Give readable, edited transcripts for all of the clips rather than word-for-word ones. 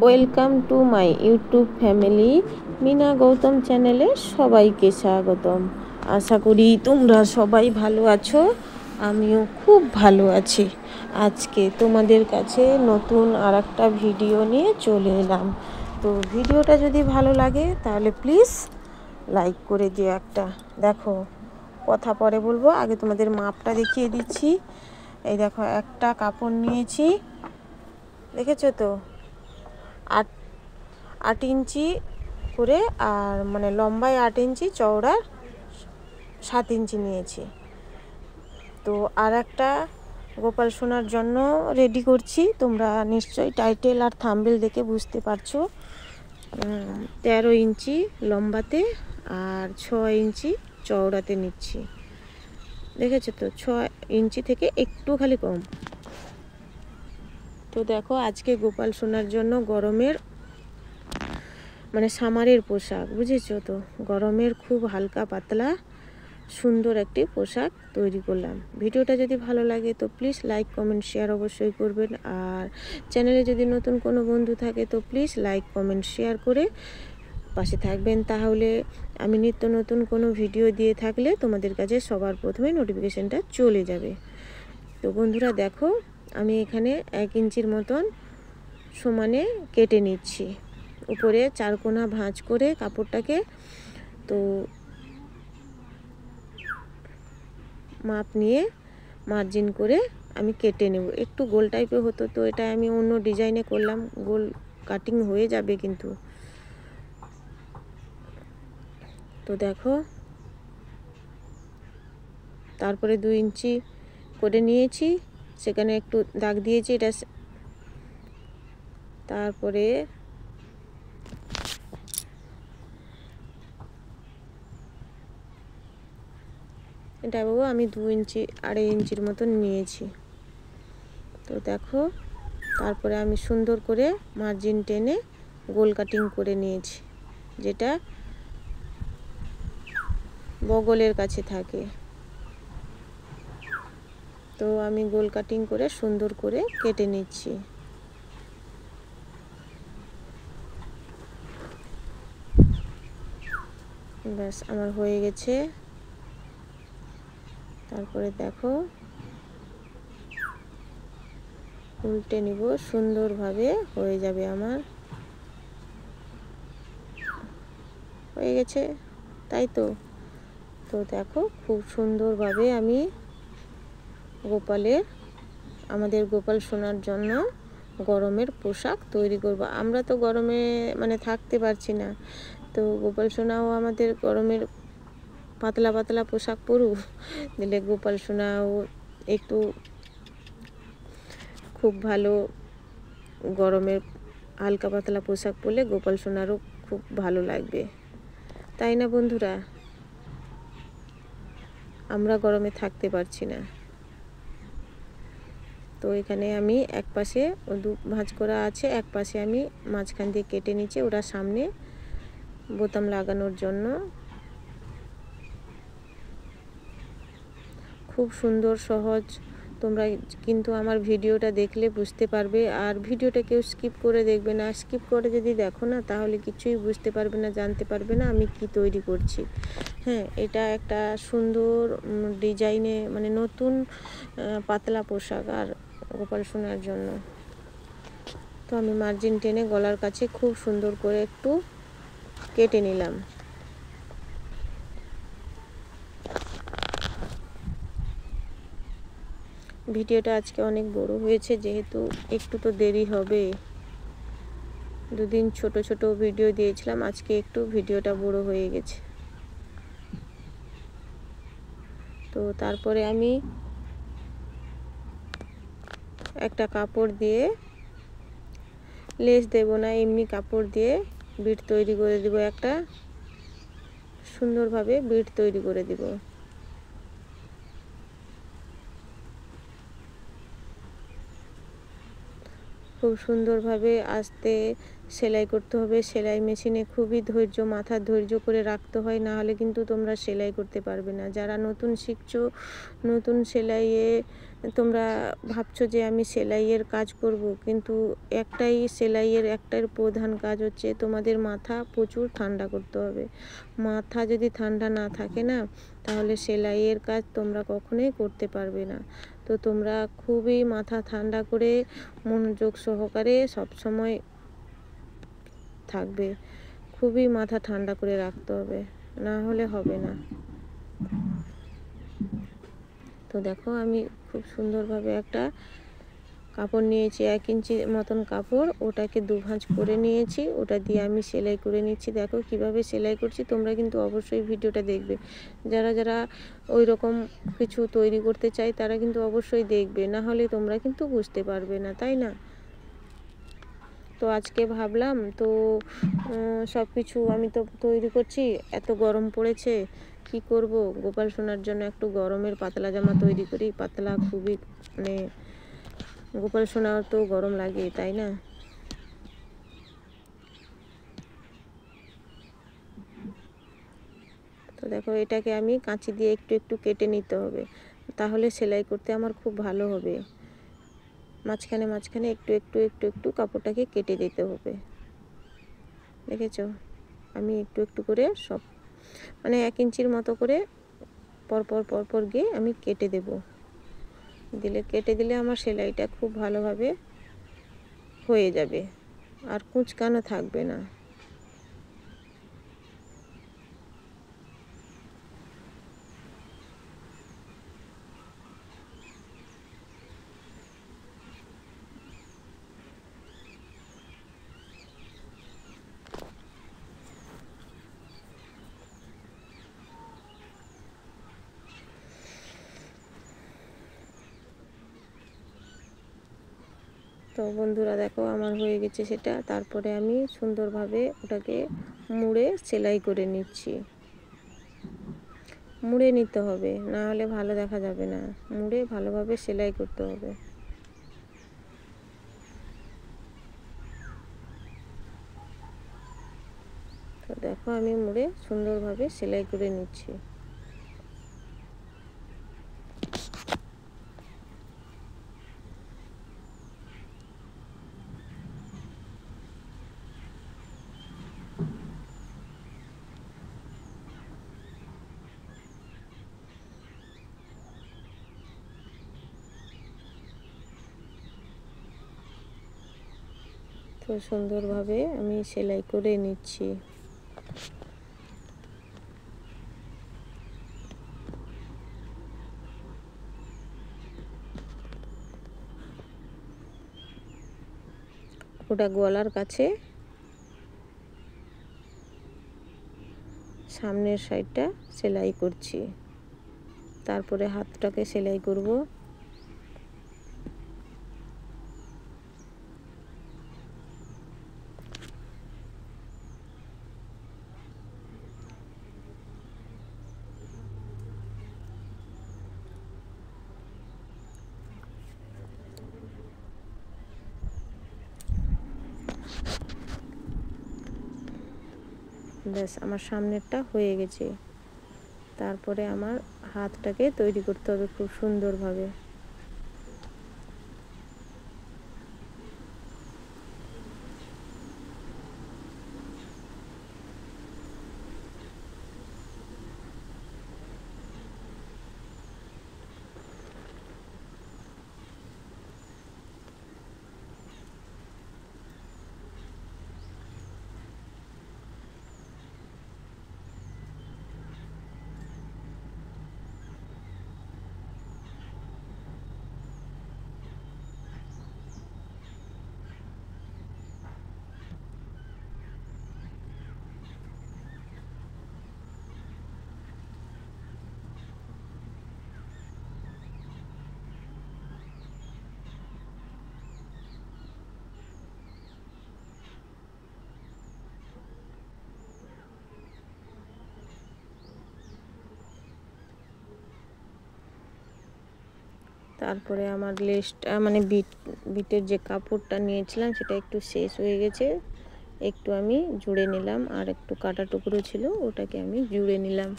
Welcome to my YouTube family Mina Gautam চ্যানেলে সবাইকে স্বাগতম। আশা করি তোমরা সবাই ভালো আছো, আমিও খুব ভালো আছি। আজকে তোমাদের কাছে নতুন আর একটা ভিডিও নিয়ে চলে এলাম। তো ভিডিওটা যদি ভালো লাগে তাহলে প্লিজ লাইক করে দিও একটা। দেখো, কথা পরে বলবো, আগে তোমাদের মাপটা দেখিয়ে দিচ্ছি। এই দেখো, একটা কাপড় নিয়েছি, দেখেছো তো, 8 ইঞ্চি করে, আর মানে লম্বায় 8 ইঞ্চি, চওড়া 7 ইঞ্চি নিয়েছি। তো আর একটা গোপাল সোনার জন্য রেডি করছি। তোমরা নিশ্চয়ই টাইটেল আর থাম্বনেল দেখে বুঝতে পারছো। 13 ইঞ্চি লম্বাতে আর 6 ইঞ্চি চওড়াতে নিচ্ছি। দেখেছো তো, 6 ইঞ্চি থেকে একটু খালি কম। তো দেখো, আজকে গোপাল সোনার জন্য গরমের মানে সামারের পোশাক, বুঝেছো তো, গরমের খুব হালকা পাতলা সুন্দর একটি পোশাক তৈরি করলাম। ভিডিওটা যদি ভালো লাগে তো প্লিজ লাইক কমেন্ট শেয়ার অবশ্যই করবেন। আর চ্যানেলে যদি নতুন কোনো বন্ধু থাকে তো প্লিজ লাইক কমেন্ট শেয়ার করে পাশে থাকবেন, তাহলে আমি নিত্য নতুন কোনো ভিডিও দিয়ে থাকলে তোমাদের কাছে সবার প্রথমে নোটিফিকেশানটা চলে যাবে। তো বন্ধুরা দেখো, আমি এখানে 1 ইঞ্চির মতন সমানে কেটে নিচ্ছি, উপরে 4 কোণা ভাঁজ করে কাপড়টাকে। তো মাপ নিয়ে মার্জিন করে আমি কেটে নেব। একটু গোল টাইপের হতো, তো এটা আমি অন্য ডিজাইনে করলাম, গোল কাটিং হয়ে যাবে কিন্তু। তো দেখো, তারপরে 2 ইঞ্চি করে নিয়েছি, সেখানে একটু দাগ দিয়েছি এটা। তারপরে এটা বাবু আমি 2 ইঞ্চি 2.5 ইঞ্চির মতন নিয়েছি। তো দেখো, তারপরে আমি সুন্দর করে মার্জিন টেনে গোল কাটিং করে নিয়েছি, যেটা বগলের কাছে থাকে। তো আমি গোল কাটিং করে সুন্দর করে কেটে নিচ্ছি। ব্যাস, আমার হয়ে গেছে। তারপরে দেখো, উল্টে নিব, সুন্দরভাবে হয়ে যাবে। আমার হয়ে গেছে, তাই তো। তো দেখো, খুব সুন্দরভাবে আমি আমাদের গোপাল সোনার জন্য গরমের পোশাক তৈরি করব। আমরা তো গরমে মানে থাকতে পারছি না, তো গোপাল সোনাও আমাদের গরমের পাতলা পাতলা পোশাক পরুক, দিলে গোপাল সোনাও একটু খুব ভালো গরমের হালকা পাতলা পোশাক পরলে গোপাল সোনারও খুব ভালো লাগবে, তাই না বন্ধুরা? আমরা গরমে থাকতে পারছি না। তো এখানে আমি এক পাশে 2 ভাঁজ করা আছে, এক পাশে আমি মাঝখান দিয়ে কেটে নিচ্ছি, ওটা সামনে বোতাম লাগানোর জন্য। খুব সুন্দর সহজ, তোমরা কিন্তু আমার ভিডিওটা দেখলে বুঝতে পারবে। আর ভিডিওটা কেউ স্কিপ করে দেখবে না, স্কিপ করে যদি দেখো না তাহলে কিছুই বুঝতে পারবে না, জানতে পারবে না আমি কি তৈরি করছি। হ্যাঁ, এটা একটা সুন্দর ডিজাইনে মানে নতুন পাতলা পোশাক আর গোপাল সোনার জন্য। তো আমি মার্জিন টেনে গলার কাছে খুব সুন্দর করে একটু কেটে নিলাম। ভিডিওটা আজকে অনেক বড় হয়েছে, যেহেতু একটু তো দেরি হবে। 2 দিন ছোট ছোট ভিডিও দিয়েছিলাম, আজকে একটু ভিডিওটা বড় হয়ে গেছে। তো তারপরে আমি একটা কাপড় দিয়ে, লেস দেব না, এমনি কাপড় দিয়ে বিট তৈরি করে দিব, একটা সুন্দরভাবে বিট তৈরি করে দিব। খুব সুন্দরভাবে আস্তে সেলাই করতে হবে। সেলাই মেশিনে খুবই ধৈর্য, মাথার ধৈর্য করে রাখতে হয়, না হলে কিন্তু তোমরা সেলাই করতে পারবে না। যারা নতুন শিখছো, নতুন সেলাইয়ে তোমরা ভাবছো যে আমি সেলাইয়ের কাজ করব, কিন্তু সেলাইয়ের একটাই প্রধান কাজ হচ্ছে তোমাদের মাথা প্রচুর ঠান্ডা করতে হবে। মাথা যদি ঠান্ডা না থাকে না, তাহলে সেলাইয়ের কাজ তোমরা কখনোই করতে পারবে না। তো তোমরা খুবই মাথা ঠান্ডা করে মনোযোগ সহকারে সবসময় থাকবে। খুবই মাথা ঠান্ডা করে রাখতে হবে, না হলে হবে না। তো দেখো আমি খুব সুন্দরভাবে একটা কাপড় নিয়েছি, 1 ইঞ্চি মতন কাপড়, ওটাকে 2 ভাঁজ করে নিয়েছি। ওটা দিয়ে আমি সেলাই করে নিচ্ছি। দেখো কিভাবে সেলাই করছি। তোমরা কিন্তু অবশ্যই ভিডিওটা দেখবে। যারা যারা ওই রকম কিছু তৈরি করতে চায় তারা কিন্তু অবশ্যই দেখবে, না হলে তোমরা কিন্তু বুঝতে পারবে না, তাই না? তো আজকে ভাবলাম তো সব কিছু আমি তো তৈরি করছি, এত গরম পড়েছে, কি করব, গোপাল সোনার জন্য একটু গরমের পাতলা জামা তৈরি করি। পাতলা খুবই, মানে গোপাল সোনার তো গরম লাগে, তাই না? তো দেখো এটাকে আমি কাঁচি দিয়ে একটু একটু কেটে নিতে হবে, তাহলে সেলাই করতে আমার খুব ভালো হবে। মাঝখানে মাঝখানে একটু একটু একটু একটু কাপড়টাকে কেটে দিতে হবে। দেখেছো, আমি একটু একটু করে সব, মানে 1 ইঞ্চির মতো করে পরপর পরপর গিয়ে আমি কেটে কেটে দিলে আমার সেলাইটা খুব ভালোভাবে হয়ে যাবে, আর কুঁচকানো থাকবে না। তো বন্ধুরা দেখো আমার হয়ে গেছে সেটা। তারপরে আমি সুন্দরভাবে ওটাকে মুড়ে সেলাই করে নিচ্ছি। মুড়ে নিতে হবে, না হলে ভালো দেখা যাবে না। মুড়ে ভালোভাবে সেলাই করতে হবে। তো দেখো আমি মুড়ে সুন্দরভাবে সেলাই করে নিচ্ছি। তো সুন্দরভাবে আমি সেলাই করে নিচ্ছি। ওটা গলার কাছে সামনের সাইডটা সেলাই করছি, তারপরে হাতটাকে সেলাই করব। ব্যাস আমার সামনেরটা হয়ে গেছে। তারপরে আমার হাতটাকে তৈরি করতে হবে খুব সুন্দরভাবে। তারপরে আমার লেসটা মানে বিটের যে কাপড়টা নিয়েছিলাম সেটা একটু শেষ হয়ে গেছে, একটু আমি জুড়ে নিলাম, আর একটু কাটা টুকরো ছিল ওটাকে আমি জুড়ে নিলাম।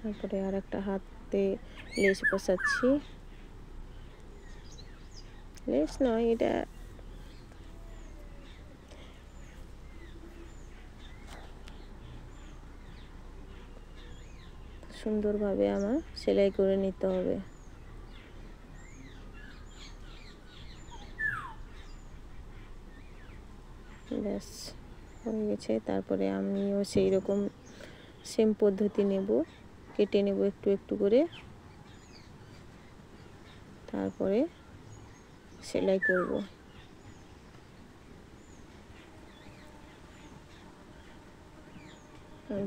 তারপরে আর একটা হাতে লেস বসাচ্ছি, লেস নয় এটা সুন্দরভাবে আমার সেলাই করে নিতে হবে। ব্যাস হয়ে গেছে। তারপরে আমিও সেই রকম সেম পদ্ধতি নেব, কেটে নেব একটু একটু করে, তারপরে সেলাই করব।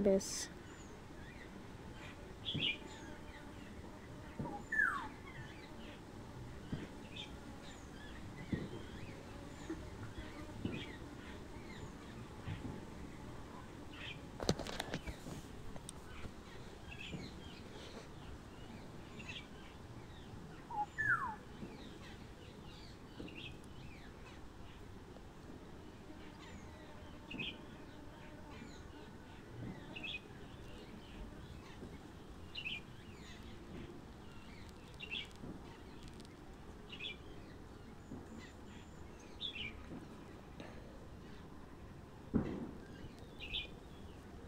ব্যাস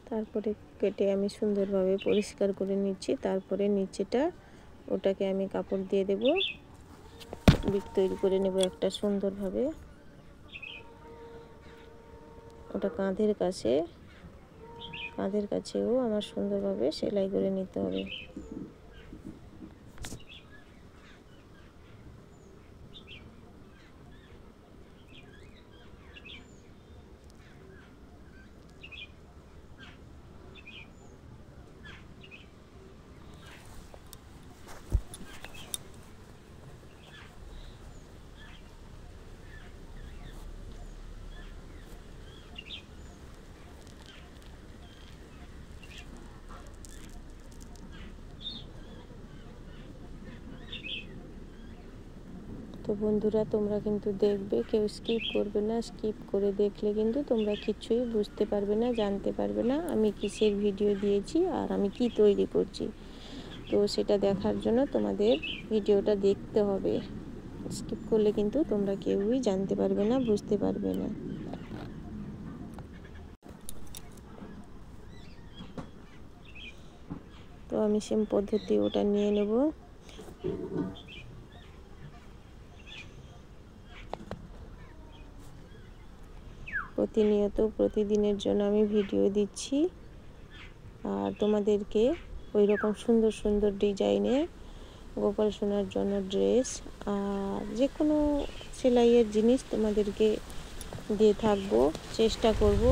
তারপরে কেটে আমি সুন্দরভাবে পরিষ্কার করে নিচ্ছি। তারপরে নিচেটা ওটাকে আমি কাপড় দিয়ে দেব, বিট তৈরি করে নেব একটা সুন্দরভাবে। ওটা কাঁধের কাছেও আমার সুন্দরভাবে সেলাই করে নিতে হবে। তো বন্ধুরা, তোমরা কিন্তু দেখবে, কেউ স্কিপ করবে না। স্কিপ করে দেখলে কিন্তু তোমরা কিছুই বুঝতে পারবে না, জানতে পারবে না আমি কিসের ভিডিও দিয়েছি আর আমি কি তৈরি করছি। তো সেটা দেখার জন্য তোমাদের ভিডিওটা দেখতে হবে। স্কিপ করলে কিন্তু তোমরা কেউই জানতে পারবে না, বুঝতে পারবে না। তো আমি সেম পদ্ধতি ওটা নিয়ে নেব। প্রতিনিয়ত প্রতিদিনের জন্য আমি ভিডিও দিচ্ছি, আর তোমাদেরকে ওই রকম সুন্দর সুন্দর ডিজাইনের গোপাল সোনার জন্য ড্রেস আর যে কোনো সেলাইয়ের জিনিস তোমাদেরকে দিয়ে থাকবো। চেষ্টা করব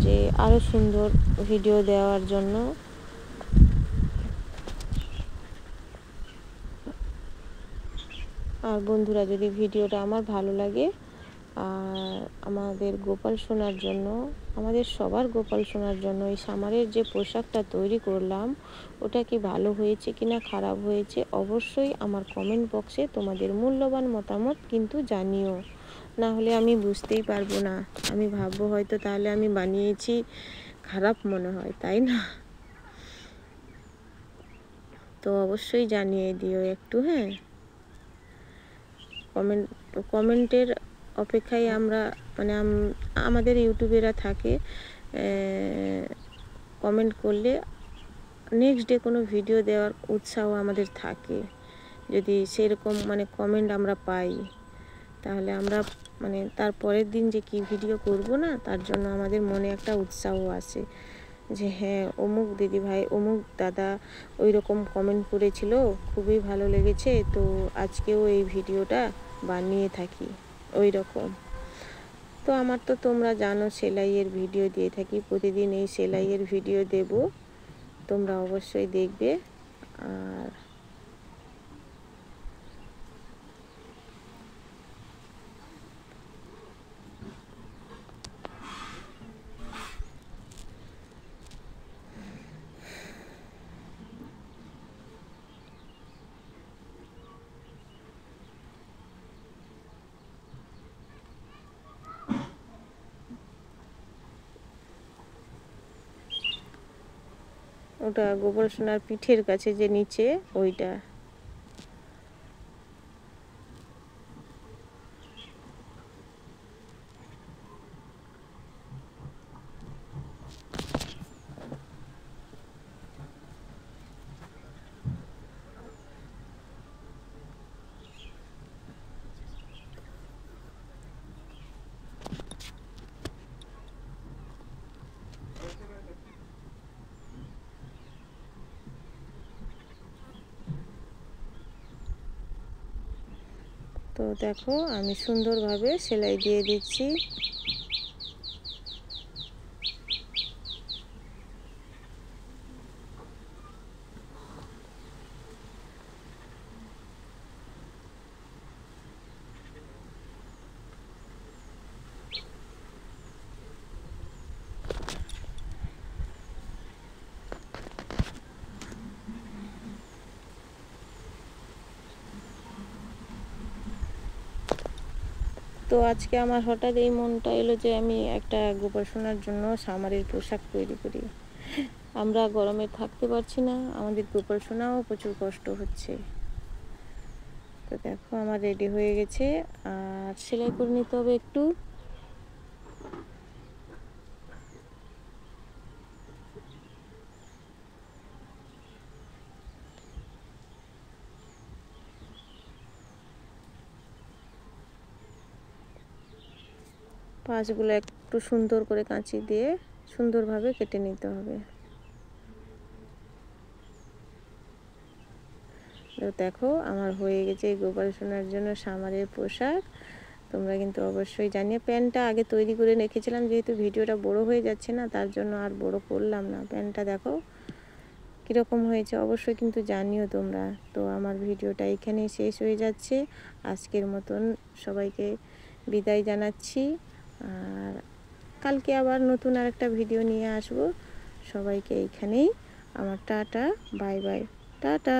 যে আরও সুন্দর ভিডিও দেওয়ার জন্য। আর বন্ধুরা, যদি ভিডিওটা আমার ভালো লাগে আর আমাদের গোপাল সোনার জন্য, আমাদের সবার গোপাল সোনার জন্য এই সামারের যে পোশাকটা তৈরি করলাম ওটা কি ভালো হয়েছে কিনা খারাপ হয়েছে অবশ্যই আমার কমেন্ট বক্সে তোমাদের মূল্যবান মতামত কিন্তু জানিও, না হলে আমি বুঝতেই পারবো না। আমি ভাববো হয়তো তাহলে আমি বানিয়েছি, খারাপ মনে হয়, তাই না? তো অবশ্যই জানিয়ে দিও একটু, হ্যাঁ। কমেন্টের অপেক্ষায় আমরা মানে আমাদের ইউটিউবেরা থাকে, কমেন্ট করলে নেক্সট ডে কোনো ভিডিও দেওয়ার উৎসাহ আমাদের থাকে। যদি সেরকম মানে কমেন্ট আমরা পাই তাহলে আমরা মানে তার পরের দিন যে কি ভিডিও করব না, তার জন্য আমাদের মনে একটা উৎসাহ আসে যে হ্যাঁ অমুক দিদিভাই অমুক দাদা ওই রকম কমেন্ট করেছিল, খুবই ভালো লেগেছে, তো আজকেও এই ভিডিওটা বানিয়ে থাকি ওই রকম। তো আমার তো তোমরা জানো সেলাইয়ের ভিডিও দিয়ে থাকি, প্রতিদিন এই সেলাইয়ের ভিডিও দেব, তোমরা অবশ্যই দেখবে। আর ওটা গোপাল সোনার পিঠের কাছে যে নিচে ওইটা। তো দেখো আমি সুন্দরভাবে সেলাই দিয়ে দিচ্ছি। তো আজকে আমার হঠাৎ এই মনটা এলো যে আমি একটা গোপাল সোনার জন্য সামারের পোশাক তৈরি করি। আমরা গরমে থাকতে পারছি না, আমাদের গোপাল সোনাও প্রচুর কষ্ট হচ্ছে। তো দেখো আমার রেডি হয়ে গেছে, আর সেলাই করে নিতে হবে একটু। পাঁচগুলো একটু সুন্দর করে কাঁচি দিয়ে সুন্দরভাবে কেটে নিতে হবে। তো দেখো আমার হয়ে গেছে গোপাল সোনার জন্য সামারের পোশাক। তোমরা কিন্তু অবশ্যই জানিয়ে, প্যান্টটা আগে তৈরি করে রেখেছিলাম, যেহেতু ভিডিওটা বড় হয়ে যাচ্ছে না তার জন্য আর বড় করলাম না। প্যান্টটা দেখো কীরকম হয়েছে অবশ্যই কিন্তু জানিও তোমরা। তো আমার ভিডিওটা এখানেই শেষ হয়ে যাচ্ছে, আজকের মতন সবাইকে বিদায় জানাচ্ছি। আর কালকে আবার নতুন আরেকটা ভিডিও নিয়ে আসবো। সবাইকে এইখানেই আমার টাটা, বাই বাই, টাটা।